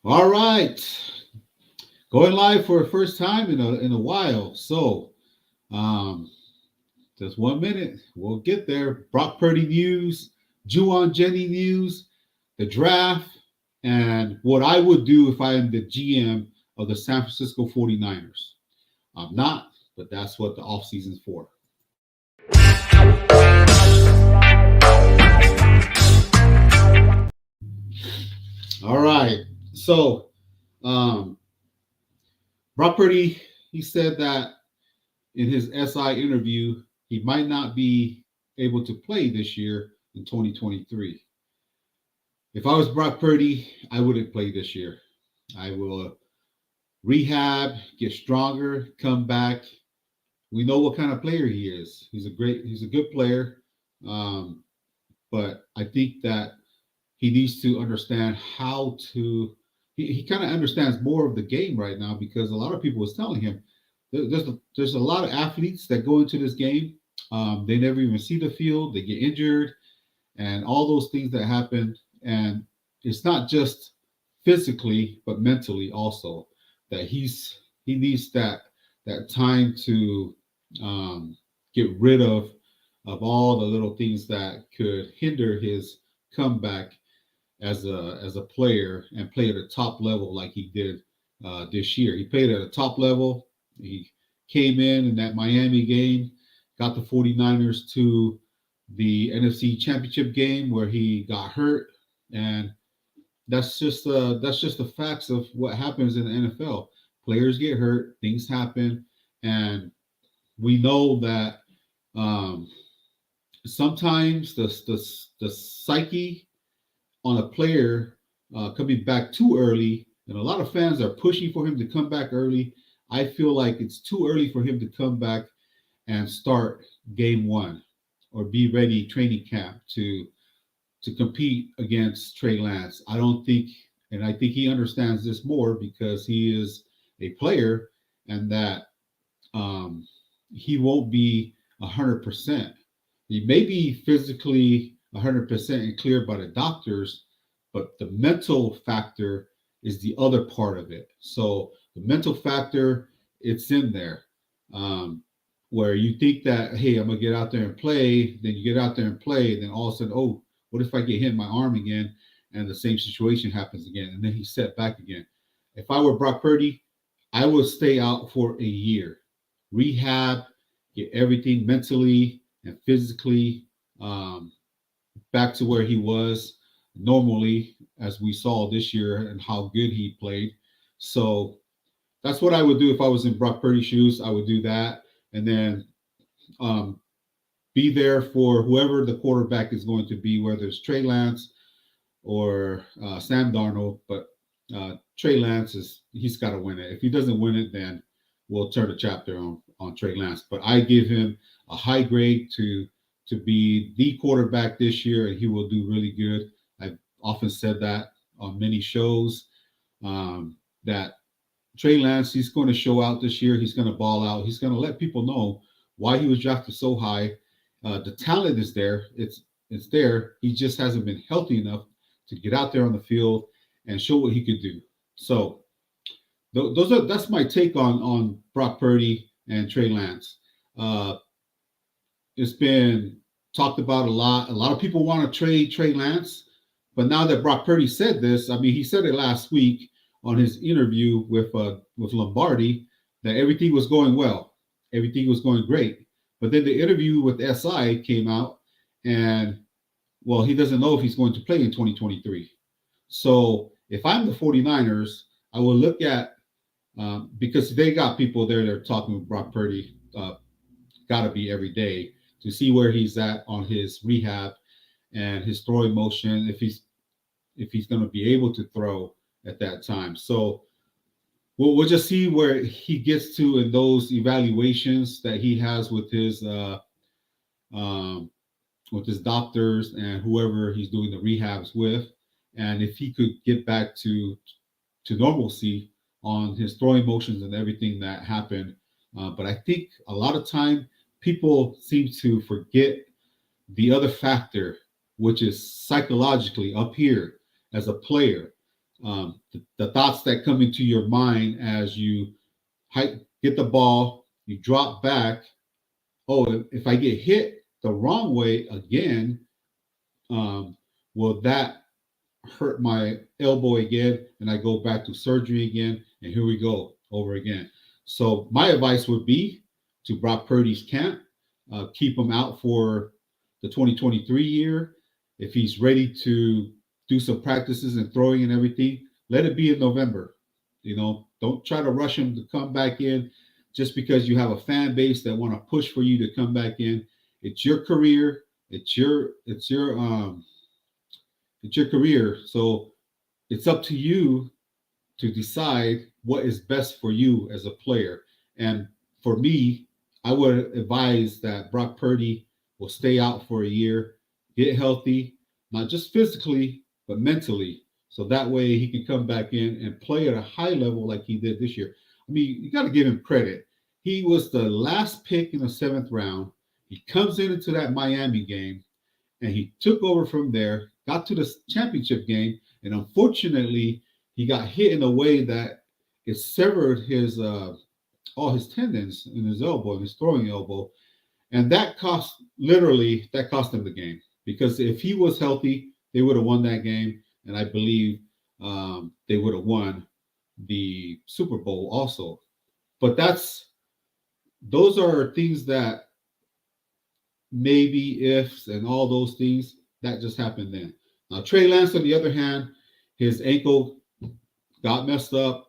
All right, going live for the first time in a while. So, um, just 1 minute, we'll get there. Brock Purdy news, Juwan Jennings news, the draft, and what I would do if I am the GM of the San Francisco 49ers. I'm not, but that's what the offseason's for. All right, so um, Brock Purdy, he said that in his SI interview, he might not be able to play this year in 2023. If I was Brock Purdy, I wouldn't play this year. I will rehab, get stronger, come back. We know what kind of player he is. He's a good player, um, but I think that he needs to understand how to. He kind of understands more of the game right now because a lot of people was telling him there's a lot of athletes that go into this game. They never even see the field. They get injured, and all those things that happen. And it's not just physically, but mentally also that he needs that time to um, get rid of all the little things that could hinder his comeback as a player and play at a top level like he did this year. He played at a top level. He came in that Miami game, got the 49ers to the NFC Championship game where he got hurt, and that's just the facts of what happens in the NFL. Players get hurt, things happen, and we know that um, sometimes the psyche on a player coming back too early, and a lot of fans are pushing for him to come back early. I feel like it's too early for him to come back and start game one or be ready training camp to compete against Trey Lance. I don't think, and I think he understands this more because he is a player, and that um, he won't be 100%. He may be physically 100% and cleared by the doctors, but the mental factor is the other part of it. So the mental factor, it's in there. Where you think that, hey, I'm gonna get out there and play, then you get out there and play, and then all of a sudden, oh, what if I get hit in my arm again, and the same situation happens again, and then he's set back again. If I were Brock Purdy, I would stay out for a year, rehab, get everything mentally and physically um, back to where he was normally, as we saw this year and how good he played. So that's what I would do if I was in Brock Purdy's shoes. I would do that, and then um, be there for whoever the quarterback is going to be, whether it's Trey Lance or Sam Darnold. But Trey Lance he's got to win it. If he doesn't win it, then we'll turn the chapter on Trey Lance. But I give him a high grade to be the quarterback this year, and he will do really good. I've often said that on many shows that Trey Lance, he's going to show out this year. He's going to ball out. He's going to let people know why he was drafted so high. The talent is there. It's there. He just hasn't been healthy enough to get out there on the field and show what he could do. So that's my take on Brock Purdy and Trey Lance. Uh, it's been talked about a lot. A lot of people want to trade Trey Lance, but now that Brock Purdy said this, I mean, he said it last week on his interview with Lombardi that everything was going well, everything was going great. But then the interview with SI came out, and well, he doesn't know if he's going to play in 2023. So if I'm the 49ers, I will look at because they got people there that are talking with Brock Purdy, got to be every day to see where he's at on his rehab and his throwing motion, if he's going to be able to throw at that time. So we'll just see where he gets to in those evaluations that he has um, with his doctors and whoever he's doing the rehabs with, and if he could get back to normalcy on his throwing motions and everything that happened. But I think a lot of time people seem to forget the other factor, which is psychologically up here as a player. The thoughts that come into your mind as you get the ball, you drop back. Oh, if I get hit the wrong way again, um, will that hurt my elbow again? And I go back to surgery again, and here we go over again. So my advice would be to Brock Purdy's camp, keep him out for the 2023 year. If he's ready to do some practices and throwing and everything, let it be in November. Don't try to rush him to come back in just because you have a fan base that want to push for you to come back in. It's your career. It's your career. So it's up to you to decide what is best for you as a player. And for me, I would advise that Brock Purdy will stay out for a year, get healthy, not just physically, but mentally. So that way he can come back in and play at a high level like he did this year. I mean, you got to give him credit. He was the last pick in the seventh round. He comes into that Miami game and he took over from there, got to the championship game, and unfortunately, he got hit in a way that it severed his all his tendons in his elbow, his throwing elbow, and that cost him the game. Because if he was healthy, they would have won that game, and I believe they would have won the Super Bowl also. But those are things that maybe ifs and all those things that just happened then. Now Trey Lance, on the other hand, his ankle got messed up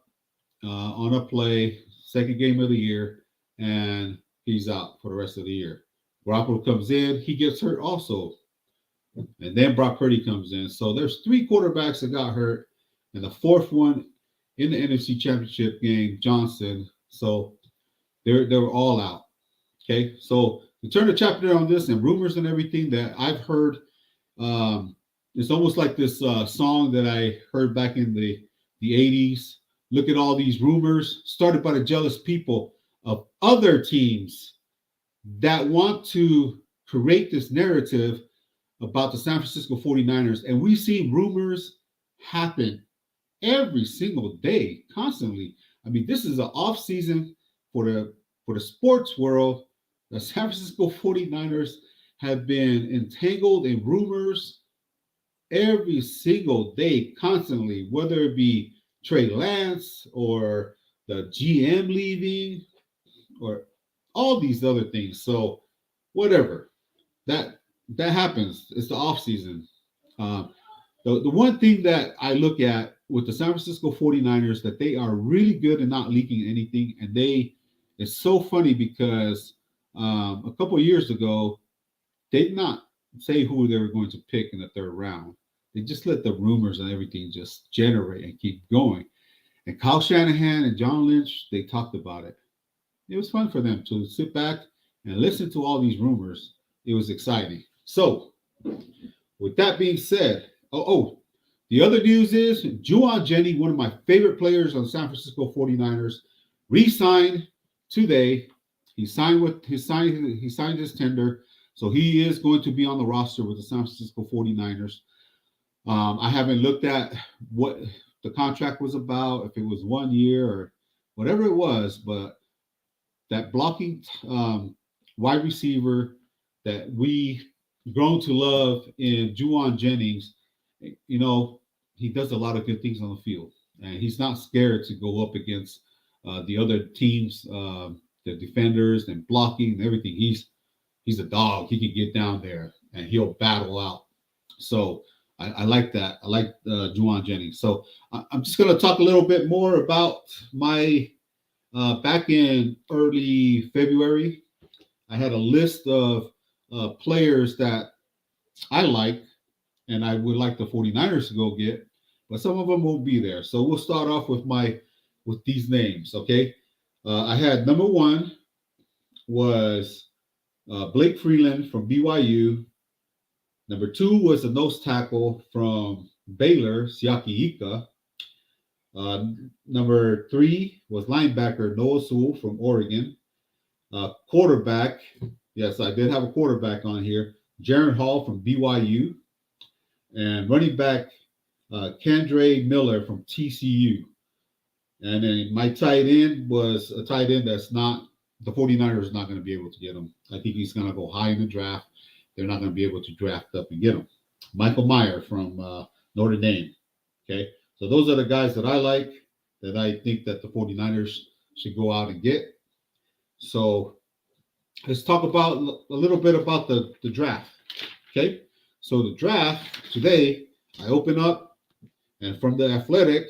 on a play, second game of the year, and he's out for the rest of the year. Garoppolo comes in, he gets hurt also, and then Brock Purdy comes in. So there's three quarterbacks that got hurt, and the fourth one in the NFC Championship game, Johnson. So they were all out. Okay, so to turn the chapter on this and rumors and everything that I've heard, it's almost like this song that I heard back in the 80s. Look at all these rumors started by the jealous people of other teams that want to create this narrative about the San Francisco 49ers. And we see rumors happen every single day, constantly. I mean, this is an off season for the sports world. The San Francisco 49ers have been entangled in rumors every single day, constantly, whether it be Trey Lance or the GM leaving or all these other things. So whatever, that happens. It's the off season. The one thing that I look at with the San Francisco 49ers, that they are really good at not leaking anything. And it's so funny because a couple of years ago, they did not say who they were going to pick in the third round. They just let the rumors and everything just generate and keep going. And Kyle Shanahan and John Lynch, they talked about it. It was fun for them to sit back and listen to all these rumors. It was exciting. So, with that being said, the other news is Juan Jennings, one of my favorite players on the San Francisco 49ers, re-signed today. He signed his tender. So he is going to be on the roster with the San Francisco 49ers. I haven't looked at what the contract was about, if it was 1 year or whatever it was, but that blocking wide receiver that we grown to love in Juwan Jennings, he does a lot of good things on the field, and he's not scared to go up against the other teams, the defenders and blocking and everything. He's a dog. He can get down there and he'll battle out. So I like that. I like Juwan Jennings. So I'm just going to talk a little bit more about my back in early February. I had a list of players that I like and I would like the 49ers to go get, but some of them won't be there. So we'll start off with these names, okay? I had number one was Blake Freeland from BYU. Number two was a nose tackle from Baylor, Siaki Ika. Number three was linebacker Noah Sewell from Oregon. Quarterback, yes, I did have a quarterback on here, Jaron Hall from BYU. And running back Kendre Miller from TCU. And then my tight end was a tight end that's not, the 49ers not going to be able to get him. I think he's going to go high in the draft. They're not going to be able to draft up and get him. Michael Meyer from Notre Dame. Okay. So those are the guys that I like, that I think that the 49ers should go out and get. So let's talk about a little bit about the draft. Okay. So the draft today, I open up, and from the Athletic,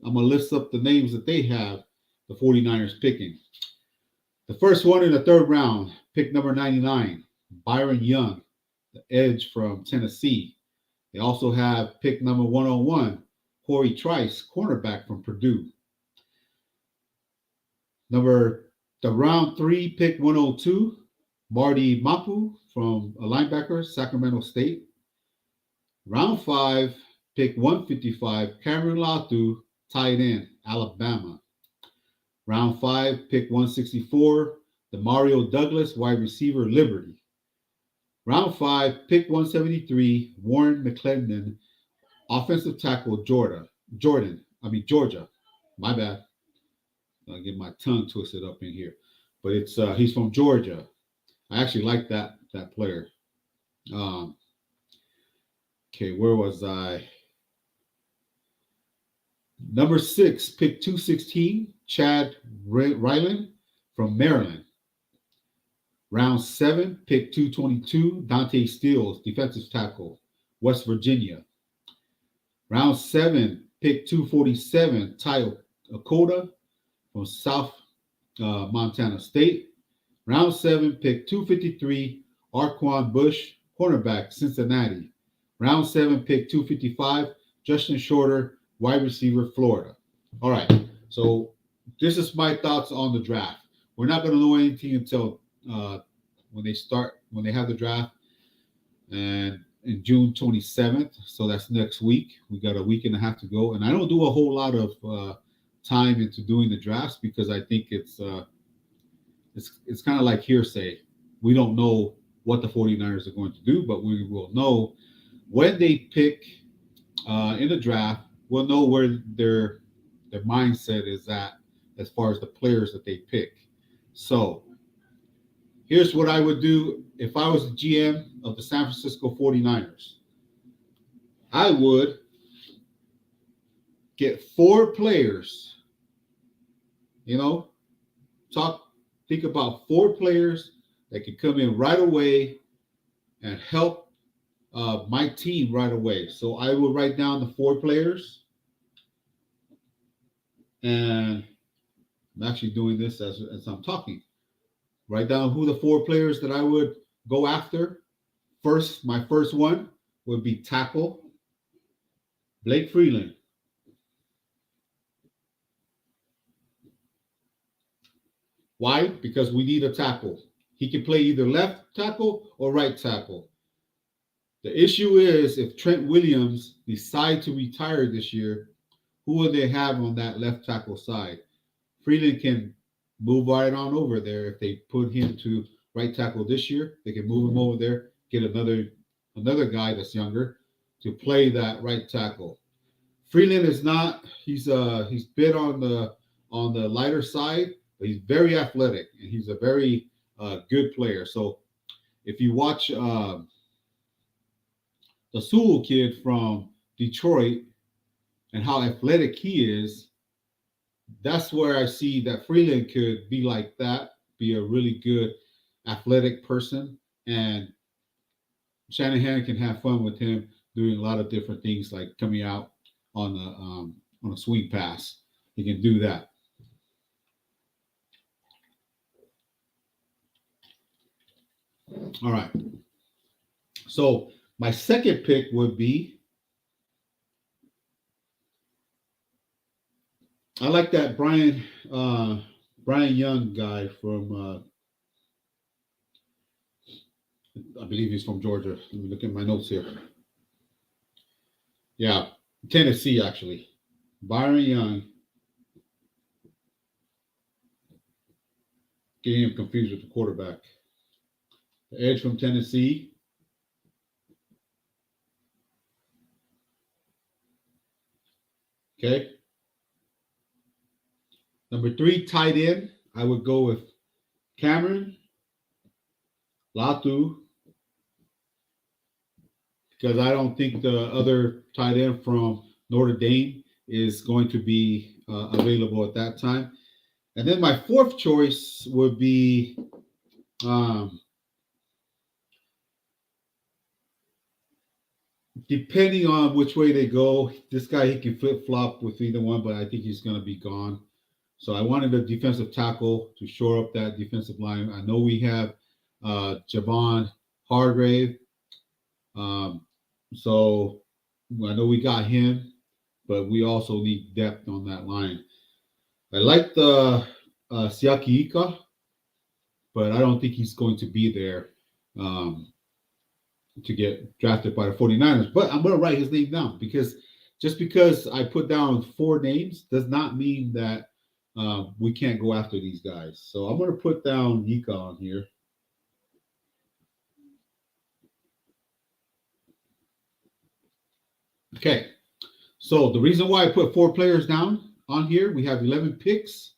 I'm going to list up the names that they have the 49ers picking. The first one in the third round, pick number 99, Byron Young, the edge from Tennessee. They also have pick number 101, Corey Trice, cornerback from Purdue. The round 3, pick 102, Marty Mapu from a linebacker, Sacramento State. Round 5, pick 155, Cameron Latu, tight end, Alabama. Round 5, pick 164, Demario Douglas, wide receiver, Liberty. Round 5, pick 173, Warren McClendon, offensive tackle, Georgia. My bad. I'll get my tongue twisted up in here. But it's he's from Georgia. I actually like that player. Okay, where was I? Number 6, pick 216, Chad Ryland from Maryland. Round 7, pick 222, Dante Stills, defensive tackle, West Virginia. Round 7, pick 247, Ty Okota from South Montana State. Round 7, pick 253, Arquan Bush, cornerback, Cincinnati. Round 7, pick 255, Justin Shorter, wide receiver, Florida. All right, so this is my thoughts on the draft. We're not going to know anything until when they have the draft, and in June 27th. So that's next week. We got a week and a half to go, and I don't do a whole lot of time into doing the drafts because I think it's kind of like hearsay. We don't know what the 49ers are going to do, but we will know when they pick in the draft. We'll know where their mindset is at as far as the players that they pick. So here's what I would do if I was the GM of the San Francisco 49ers. I would get 4 players, think about 4 players that can come in right away and help my team right away. So I will write down the 4 players. And I'm actually doing this as I'm talking. Write down who the 4 players that I would go after. My first one would be tackle, Blake Freeland. Why? Because we need a tackle. He can play either left tackle or right tackle. The issue is if Trent Williams decides to retire this year, who will they have on that left tackle side? Freeland can move right on over there. If they put him to right tackle this year, they can move him over there, get another guy that's younger to play that right tackle. Freeland is not. He's bit on the lighter side, but he's very athletic and he's a very good player. So if you watch the Sewell kid from Detroit and how athletic he is, that's where I see that Freeland could be like that, be a really good athletic person, and Shanahan can have fun with him doing a lot of different things like coming out on a swing pass. He can do that. All right. So my second pick would be, I like that Brian Young guy from I believe he's from Georgia. Let me look at my notes here. Yeah, Tennessee actually. Byron Young. Getting him confused with the quarterback. The edge from Tennessee. Okay. Number 3, tight end. I would go with Cameron Latu because I don't think the other tight end from Notre Dame is going to be available at that time. And then my fourth choice would be um, depending on which way they go. This guy, he can flip flop with either one, but I think he's going to be gone. So I wanted a defensive tackle to shore up that defensive line. I know we have Javon Hargrave. Um, so I know we got him, but we also need depth on that line. I like the Siaki Ika, but I don't think he's going to be there to get drafted by the 49ers. But I'm going to write his name down because just because I put down 4 names does not mean that we can't go after these guys. So I'm going to put down Ika on here. Okay. So the reason why I put 4 players down on here, we have 11 picks.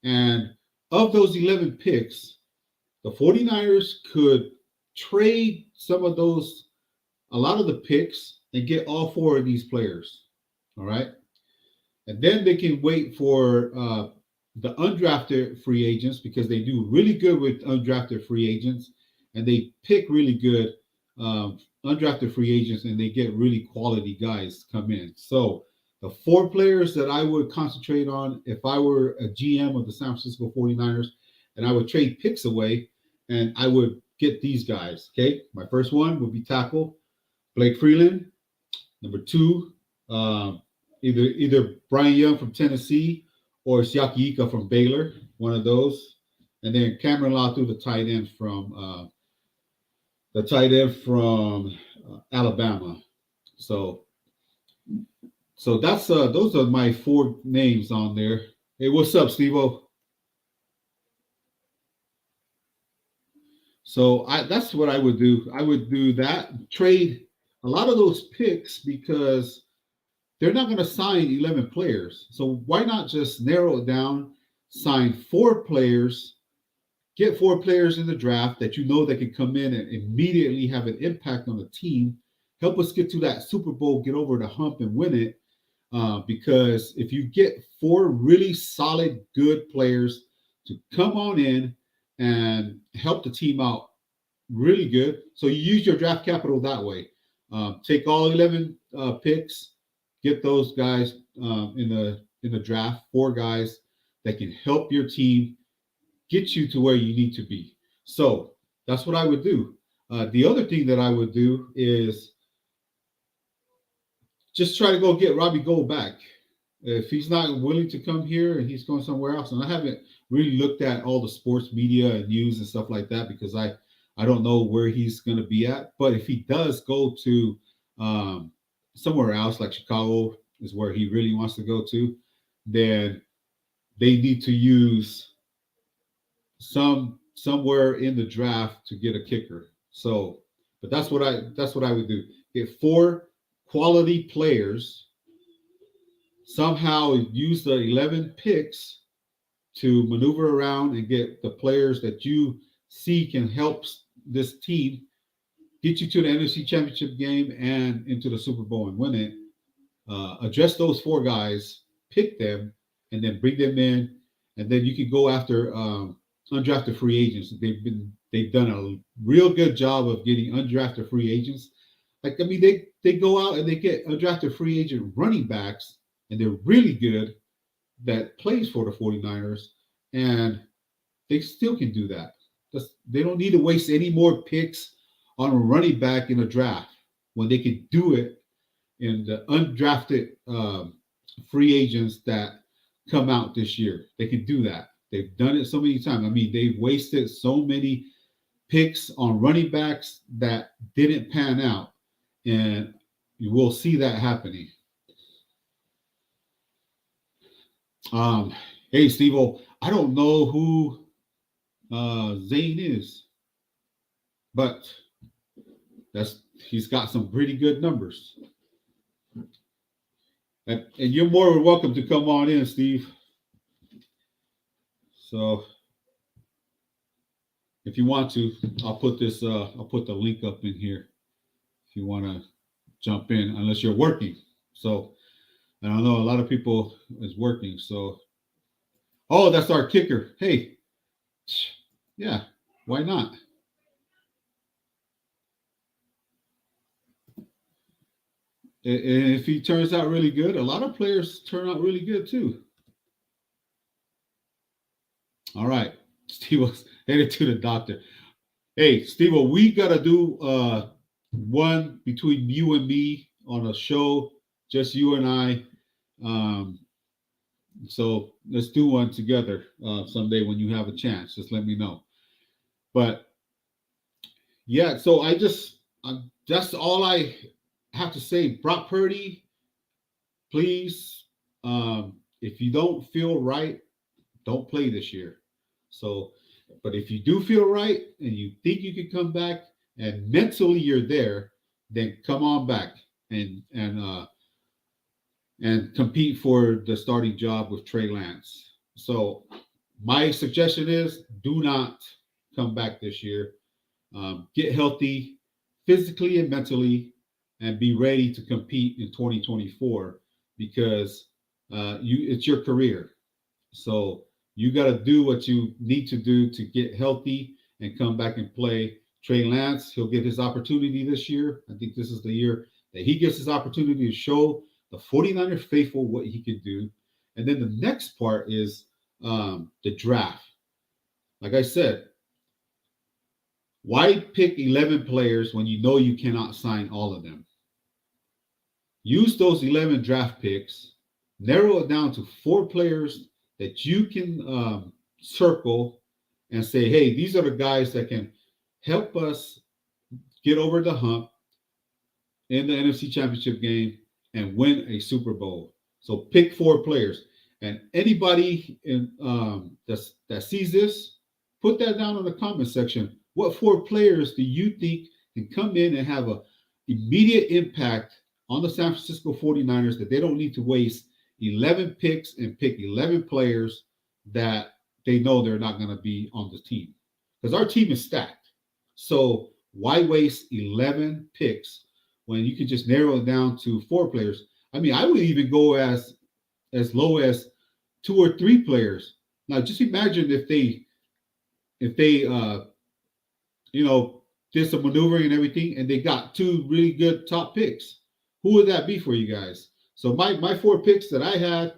And of those 11 picks, the 49ers could trade some of those, a lot of the picks, and get all 4 of these players. All right. And then they can wait for the undrafted free agents because they do really good with undrafted free agents and they pick really good undrafted free agents and they get really quality guys come in. So the 4 players that I would concentrate on if I were a GM of the San Francisco 49ers, and I would trade picks away and I would get these guys. Okay. My first one would be tackle Blake Freeland. Number 2, either Brian Young from Tennessee or Siaki Ika from Baylor, one of those. And then Cameron Latu, the tight end from Alabama. So that's those are my 4 names on there. Hey, what's up, Steve-O? So that's what I would do. I would do that, trade a lot of those picks because they're not going to sign 11 players. So why not just narrow it down, sign 4 players, get 4 players in the draft that you know that can come in and immediately have an impact on the team, help us get to that Super Bowl, get over the hump and win it. Because if you get 4 really solid, good players to come on in and help the team out really good, so you use your draft capital that way. Take all 11 picks, get those guys in the draft, 4 guys that can help your team get you to where you need to be. So that's what I would do. The other thing that I would do is just try to go get Robbie Gould back. If he's not willing to come here and he's going somewhere else, and I haven't really looked at all the sports media and news and stuff like that because I don't know where he's going to be at. But if he does go to somewhere else, like Chicago is where he really wants to go to, then they need to use somewhere in the draft to get a kicker. So, but that's what I would do. Get 4 quality players, somehow use the 11 picks to maneuver around and get the players that you see can help this team get you to the NFC Championship game and into the Super Bowl and win it. Address those 4 guys, pick them, and then bring them in, and then you can go after undrafted free agents. They've done a real good job of getting undrafted free agents. Like, I mean, they go out and they get undrafted free agent running backs, and they're really good that plays for the 49ers, and they still can do that. They don't need to waste any more picks on a running back in a draft when they can do it in the undrafted free agents that come out this year. They can do that. They've done it so many times. I mean, they've wasted so many picks on running backs that didn't pan out, and you will see that happening. Hey, Steve-O, I don't know who Zane is, but he's got some pretty good numbers. And you're more than welcome to come on in, Steve. So if you want to, I'll put this. I'll put the link up in here if you want to jump in, unless you're working. So I don't know. A lot of people is working. So oh, that's our kicker. Hey, yeah, why not? And if he turns out really good, a lot of players turn out really good too. All right, Steve was headed to the doctor. Hey, Steve, we gotta do one between you and me on a show, just you and I. Um, so let's do one together someday when you have a chance. Just let me know. But yeah, so that's all I have to say. Brock Purdy, please, if you don't feel right, don't play this year. So, but if you do feel right and you think you can come back and mentally you're there, then come on back and compete for the starting job with Trey Lance. So, my suggestion is do not come back this year. Get healthy physically and mentally, and be ready to compete in 2024 because it's your career. So you got to do what you need to do to get healthy and come back and play. Trey Lance, he'll get his opportunity this year. I think this is the year that he gets his opportunity to show the 49ers faithful what he can do. And then the next part is the draft. Like I said, why pick 11 players when you know you cannot sign all of them? Use those 11 draft picks, narrow it down to 4 players that you can circle and say, hey, these are the guys that can help us get over the hump in the NFC Championship game and win a Super Bowl. So pick 4 players. And anybody that sees this, put that down in the comment section. What 4 players do you think can come in and have an immediate impact on the San Francisco 49ers that they don't need to waste 11 picks and pick 11 players that they know they're not going to be on the team? Because our team is stacked. So why waste 11 picks when you can just narrow it down to 4 players? I mean, I would even go as low as 2 or 3 players. Now, just imagine if they did some maneuvering and everything, and they got 2 really good top picks. Who would that be for you guys? So my 4 picks that I had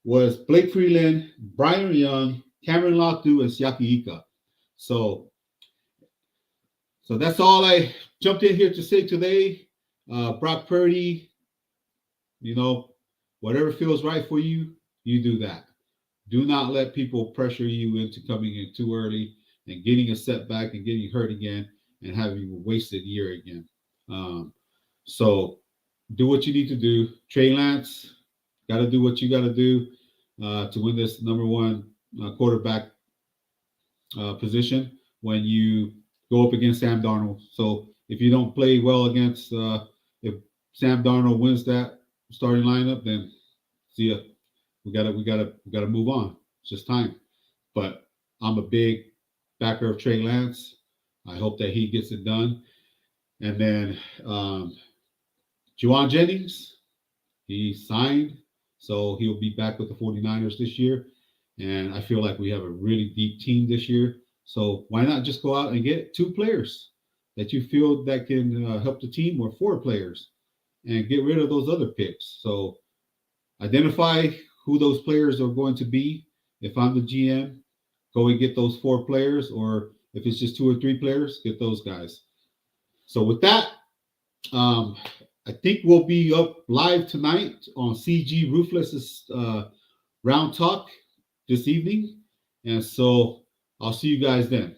was Blake Freeland, Brian Young, Cameron Latu, and Siaki Ika. So that's all I jumped in here to say today. Brock Purdy, whatever feels right for you, you do that. Do not let people pressure you into coming in too early and getting a setback and getting hurt again and having a wasted year again. So do what you need to do. Trey Lance, got to do what you got to do to win this number 1 quarterback position when you go up against Sam Darnold. So if you don't play well against, if Sam Darnold wins that starting lineup, then see ya. We gotta move on. It's just time. But I'm a big backer of Trey Lance. I hope that he gets it done. And then Juan Jennings, he signed, so he'll be back with the 49ers this year. And I feel like we have a really deep team this year. So why not just go out and get 2 players that you feel that can help the team, or 4 players, and get rid of those other picks. So identify who those players are going to be. If I'm the GM, go and get those 4 players, or if it's just 2 or 3 players, get those guys. So with that, I think we'll be up live tonight on CG Ruthless's Round Talk this evening. And so I'll see you guys then.